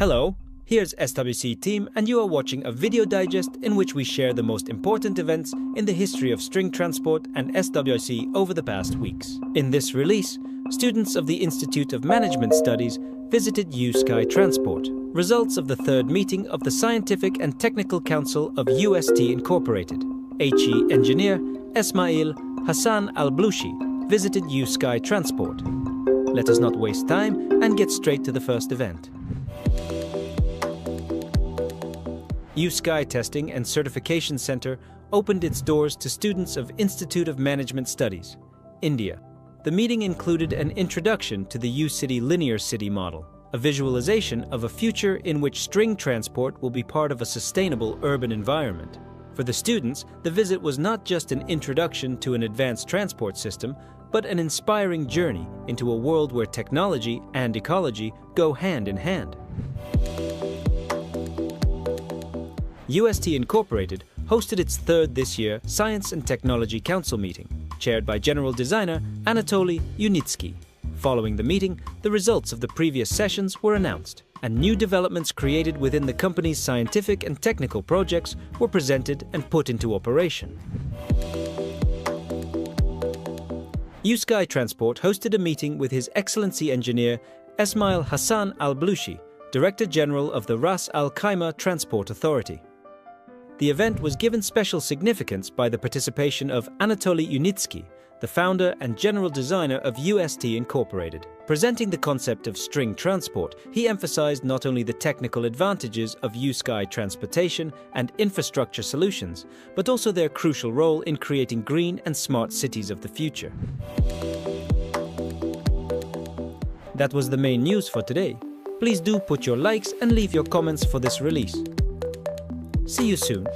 Hello, here's SWC team and you are watching a video digest in which we share the most important events in the history of string transport and SWC over the past weeks. In this release, students of the Institute of Management Studies visited USky Transport, results of the third meeting of the Scientific and Technical Council of UST Incorporated. HE engineer Esmail Hassan Al-Blushi visited USky Transport. Let us not waste time and get straight to the first event. USky Testing and Certification Center opened its doors to students of Institute of Management Studies, India. The meeting included an introduction to the U-City Linear City model, a visualization of a future in which string transport will be part of a sustainable urban environment. For the students, the visit was not just an introduction to an advanced transport system, but an inspiring journey into a world where technology and ecology go hand in hand. UST Incorporated hosted its third this year Science and Technology Council meeting, chaired by General Designer Anatoly Unitsky. Following the meeting, the results of the previous sessions were announced, and new developments created within the company's scientific and technical projects were presented and put into operation. USky Transport hosted a meeting with His Excellency Engineer Esmail Hassan Al-Blushi, Director General of the Ras Al Khaimah Transport Authority. The event was given special significance by the participation of Anatoly Unitsky, the founder and general designer of UST Incorporated. Presenting the concept of string transport, he emphasized not only the technical advantages of USky transportation and infrastructure solutions, but also their crucial role in creating green and smart cities of the future. That was the main news for today. Please do put your likes and leave your comments for this release. See you soon.